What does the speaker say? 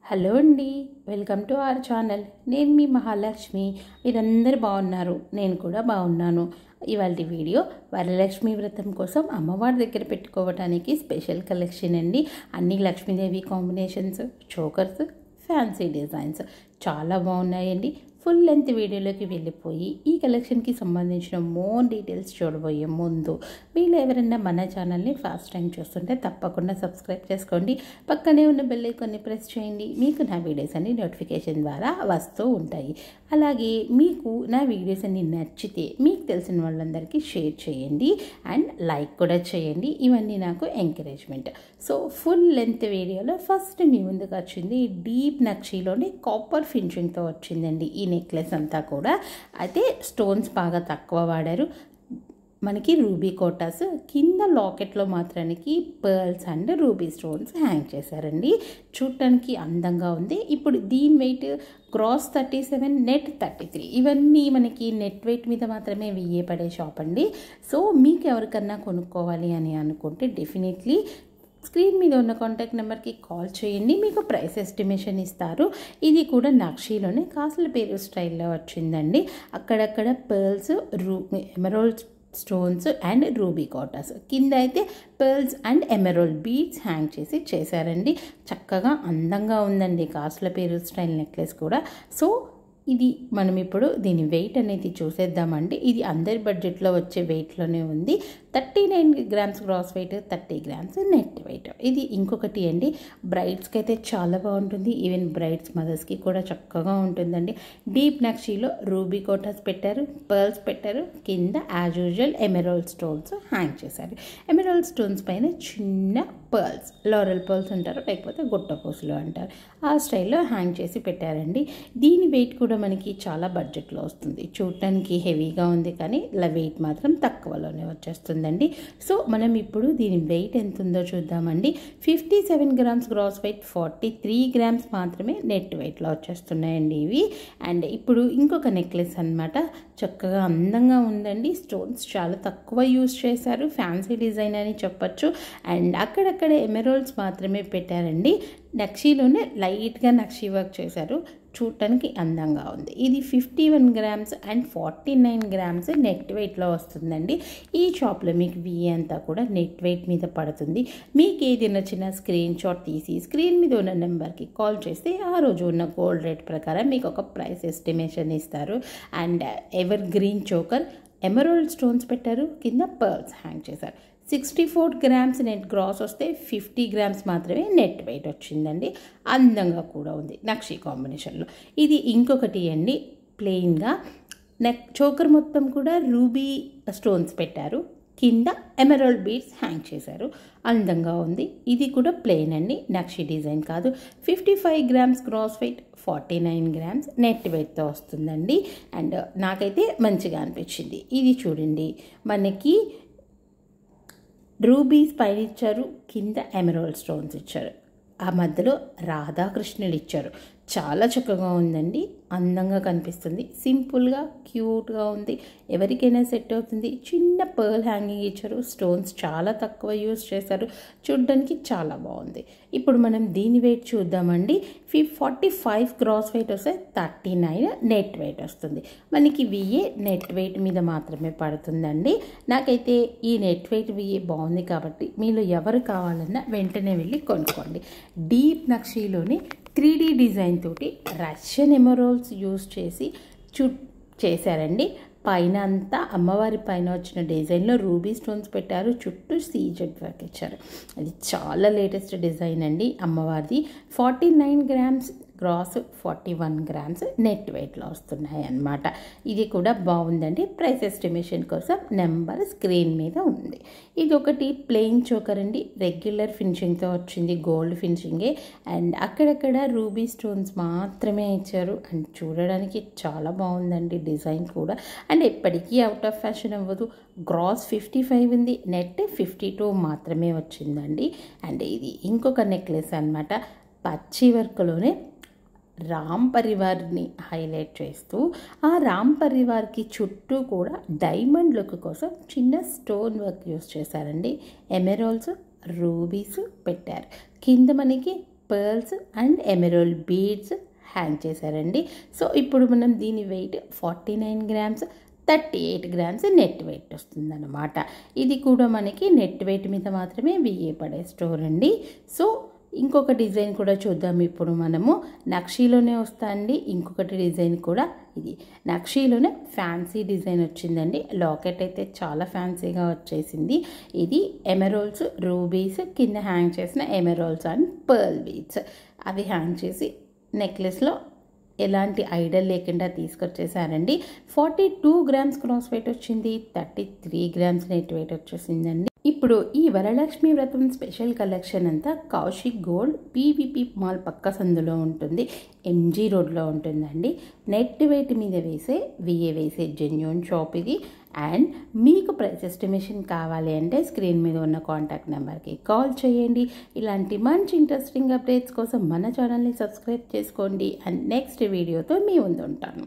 Hello అండి, welcome to our channel. నేను మీ మహాలక్ష్మి. మీరందరూ బాగున్నారు, నేను కూడా బాగున్నాను. ఇవాళ వీడియో వరలక్ష్మి వ్రతం కోసం అమ్మవారి దగ్గర పెట్టుకోవడానికి స్పెషల్ కలెక్షన్ అండి. అన్ని Lakshmidevi combinations, chokers, fancy designs చాలా బాగున్నాయండి. ఫుల్ లెంత్ వీడియోలోకి వెళ్ళిపోయి ఈ కలెక్షన్కి సంబంధించిన మోర్ డీటెయిల్స్ చూడబోయే ముందు మీరు ఎవరైనా మన ఛానల్ని ఫస్ట్ టైం చూస్తుంటే తప్పకుండా సబ్స్క్రైబ్ చేసుకోండి. పక్కనే ఉన్న బెల్ ఐకాన్ని ప్రెస్ చేయండి. మీకు నా వీడియోస్ అన్ని నోటిఫికేషన్ ద్వారా వస్తూ ఉంటాయి. అలాగే మీకు నా వీడియోస్ అన్ని నచ్చితే మీకు తెలిసిన వాళ్ళందరికీ షేర్ చేయండి అండ్ లైక్ కూడా చేయండి. ఇవన్నీ నాకు ఎంకరేజ్మెంట్. సో ఫుల్ లెంత్ వీడియోలో ఫస్ట్ మీ ముందుకు వచ్చింది డీప్ నక్షీలోని కాపర్ ఫినిషింగ్తో వచ్చిందండి. ఈ నెక్లెస్ అంతా కూడా అయితే స్టోన్స్ బాగా తక్కువ వాడారు. మనకి రూబీ కోటాస్ కింద లాకెట్లో మాత్రానికి pearls and ruby stones hang చేశారండి. చూడటానికి అందంగా ఉంది. ఇప్పుడు దీని వెయిట్ గ్రాస్ 37, నెట్ 33. ఇవన్నీ మనకి నెట్ వెయిట్ మీద మాత్రమే పడే షాప్ అండి. సో మీకు ఎవరికన్నా కొనుక్కోవాలి అని అనుకుంటే డెఫినెట్లీ స్క్రీన్ మీద ఉన్న కాంటాక్ట్ నెంబర్కి కాల్ చేయండి. మీకు ప్రైస్ ఎస్టిమేషన్ ఇస్తారు. ఇది కూడా నక్షీలోనే కాసుల పేరు స్టైల్లో వచ్చిందండి. అక్కడక్కడ pearls, emerald stones and ruby Kotas, కింద అయితే pearls and emerald beads hang చేశారండి. చక్కగా అందంగా ఉందండి కాసుల పేరు స్టైల్ నెక్లెస్ కూడా. సో ఇది మనం ఇప్పుడు దీని వెయిట్ అనేది చూసేద్దామండి. ఇది అందరి బడ్జెట్లో వచ్చే వెయిట్లోనే ఉంది. 39 grams gross weight, 30 grams net weight. ఇది ఇంకొకటి అండి, బ్రైడ్స్కి అయితే చాలా బాగుంటుంది. ఈవెన్ బ్రైడ్స్ మదర్స్కి కూడా చక్కగా ఉంటుందండి. డీప్ నక్షీలో రూబీ కోటాస్ పెట్టారు, పర్ల్స్ పెట్టారు, కింద as usual emerald stones hang చేశారు. ఎమరాల్డ్ స్టోన్స్ పైన చిన్న పర్ల్స్, లారెల్ పర్ల్స్ అంటారు, లేకపోతే గుట్టపూసలు అంటారు, ఆ స్టైల్లో హ్యాంగ్ చేసి పెట్టారండి. దీని వెయిట్ కూడా మనకి చాలా బడ్జెట్లో వస్తుంది. చూడటానికి హెవీగా ఉంది కానీ వెయిట్ మాత్రం తక్కువలోనే వచ్చేస్తుందండి. సో మనం ఇప్పుడు దీని వెయిట్ ఎంత ఉందో చూద్దామండి. 57 గ్రామ్స్ గ్రాస్ వెయిట్, 43 గ్రామ్స్ మాత్రమే నెట్ వెయిట్లో వచ్చేస్తున్నాయండి ఇవి. అండ్ ఇప్పుడు ఇంకొక నెక్లెస్ అనమాట. చక్కగా అందంగా ఉందండి. స్టోన్స్ చాలా తక్కువ యూజ్ చేశారు, ఫ్యాన్సీ డిజైన్ అని చెప్పచ్చు. అండ్ అక్కడక్కడ ఎమరాల్డ్స్ మాత్రమే పెట్టారండి. నక్షీలోనే లైట్గా నక్షీ వర్క్ చేశారు. చూడటానికి అందంగా ఉంది. ఇది 51 గ్రామ్స్ అండ్ 49 గ్రామ్స్ నెట్ వెయిట్లో వస్తుందండి. ఈ షాప్లో మీకు అంతా కూడా నెట్ వెయిట్ మీద పడుతుంది. మీకు ఏది నచ్చిన స్క్రీన్ షాట్ తీసి స్క్రీన్ మీద ఉన్న నెంబర్కి కాల్ చేస్తే ఆ రోజు ఉన్న గోల్డ్ రేట్ ప్రకారం మీకు ఒక ప్రైస్ ఎస్టిమేషన్ ఇస్తారు. And ever green choker, emerald stones పెట్టారు, కింద పర్ల్స్ హ్యాంగ్ చేశారు. 64 గ్రామ్స్ నెట్ గ్రాస్ వస్తే 50 గ్రామ్స్ మాత్రమే నెట్ వెయిట్ వచ్చిందండి. అందంగా కూడా ఉంది నక్షీ కాంబినేషన్లో. ఇది ఇంకొకటి అండి, ప్లెయిన్గా చోకర్ మొత్తం కూడా రూబీ స్టోన్స్ పెట్టారు, కింద ఎమరాల్డ్ బీడ్స్ హ్యాంగ్ చేశారు. అందంగా ఉంది. ఇది కూడా ప్లెయిన్ అండి, నక్షీ డిజైన్ కాదు. 55 grams gross weight, 49 grams net వెయిట్తో వస్తుందండి. అండ్ నాకైతే మంచిగా అనిపించింది. ఇది చూడండి, మనకి రూబీస్ పైన ఇచ్చారు, కింద ఎమరాల్డ్ స్టోన్స్ ఇచ్చారు, ఆ మధ్యలో రాధాకృష్ణులు ఇచ్చారు. చాలా చక్కగా ఉందండి, అందంగా కనిపిస్తుంది. సింపుల్గా క్యూట్గా ఉంది, ఎవరికైనా సెట్ అవుతుంది. చిన్న పర్ల్ హ్యాంగింగ్ ఇచ్చారు, స్టోన్స్ చాలా తక్కువ యూజ్ చేశారు. చూడడానికి చాలా బాగుంది. ఇప్పుడు మనం దీని వెయిట్ చూద్దామండి. 45 గ్రాస్ వెయిట్ వస్తే 39 నెట్ వెయిట్ వస్తుంది. మనకి నెట్ వెయిట్ మీద మాత్రమే పడుతుందండి. నాకైతే ఈ నెట్ వెయిట్ బాగుంది కాబట్టి మీలో ఎవరు కావాలన్నా వెంటనే వెళ్ళి కొనుక్కోండి. డీప్ నక్షీలోని 3D డిజైన్ తోటి రష్యన్ ఎమరాల్డ్స్ యూజ్ చేసి చేశారండి. పైన అంతా అమ్మవారి పైన వచ్చిన డిజైన్లో రూబీ స్టోన్స్ పెట్టారు, చుట్టూ సీజెడ్ వర్క్ ఇచ్చారు. అది చాలా లేటెస్ట్ డిజైన్ అండి అమ్మవారిది. 49 గ్రామ్స్ గ్రాస్, 41 గ్రామ్స్ నెట్ వెయిట్లో వస్తున్నాయి అన్నమాట. ఇది కూడా బాగుందండి. ప్రైస్ ఎస్టిమేషన్ కోసం నెంబర్ స్క్రీన్ మీద ఉంది. ఇది ఒకటి ప్లెయిన్ చోకర్ అండి, రెగ్యులర్ ఫినిషింగ్తో వచ్చింది, గోల్డ్ ఫినిషింగే. అండ్ అక్కడక్కడ రూబీ స్టోన్స్ మాత్రమే ఇచ్చారు. అండ్ చూడడానికి చాలా బాగుందండి డిజైన్ కూడా. అండ్ ఎప్పటికీ అవుట్ ఆఫ్ ఫ్యాషన్ అవ్వదు. గ్రాస్ 55 ఉంది, నెట్ 52 మాత్రమే వచ్చిందండి. అండ్ ఇది ఇంకొక నెక్లెస్ అనమాట. పచ్చి వర్క్లోనే రామ్ పరివార్ని హైలైట్ చేస్తూ ఆ రామ్ పరివార్కి చుట్టూ కూడా డైమండ్ లుక్ కోసం చిన్న స్టోన్ వర్క్ యూస్ చేశారండి. ఎమరాల్డ్స్, రూబీస్ పెట్టారు. కింద మనకి pearls and emerald beads hang చేశారండి. సో ఇప్పుడు మనం దీని weight 49 grams 38 grams net weight వస్తుందన్నమాట. ఇది కూడా మనకి నెట్ వెయిట్ మీద మాత్రమే వెయ్యి పడే స్టోర్ అండి. సో ఇంకొక డిజైన్ కూడా చూద్దాం. ఇప్పుడు మనము నక్షీలోనే వస్తాయండి. ఇంకొకటి డిజైన్ కూడా ఇది నక్షీలోనే ఫ్యాన్సీ డిజైన్ వచ్చిందండి. లాకెట్ అయితే చాలా ఫ్యాన్సీగా వచ్చేసింది. ఇది ఎమరాల్డ్స్ రూబీస్ కింద హ్యాంగ్ చేసిన ఎమరాల్డ్స్ అండ్ పర్ల్ బీడ్స్ అవి హ్యాంగ్ చేసి నెక్లెస్లో ఎలాంటి ఐడల్ లేకుండా తీసుకొచ్చేసారండి. 42 గ్రామ్స్ క్రాస్ వెయిట్ వచ్చింది, 33 గ్రామ్స్ నెట్ వెయిట్ వచ్చేసిందండి. ఇప్పుడు ఈ వరలక్ష్మి వ్రతం స్పెషల్ కలెక్షన్ అంతా కౌశిక్ గోల్డ్ పీవీపీ మాల్ పక్క సందులో ఉంటుంది, ఎంజీ రోడ్లో ఉంటుందండి. నెట్ వెయిట్ మీద వేసే జెన్యూన్ షాప్ ఇది. అండ్ మీకు ప్రైస్ ఎస్టిమేషన్ కావాలి అంటే స్క్రీన్ మీద ఉన్న కాంటాక్ట్ నెంబర్కి కాల్ చేయండి. ఇలాంటి మంచి ఇంట్రెస్టింగ్ అప్డేట్స్ కోసం మన ఛానల్ని సబ్స్క్రైబ్ చేసుకోండి. అండ్ నెక్స్ట్ వీడియోతో మీ ముందు ఉంటాను.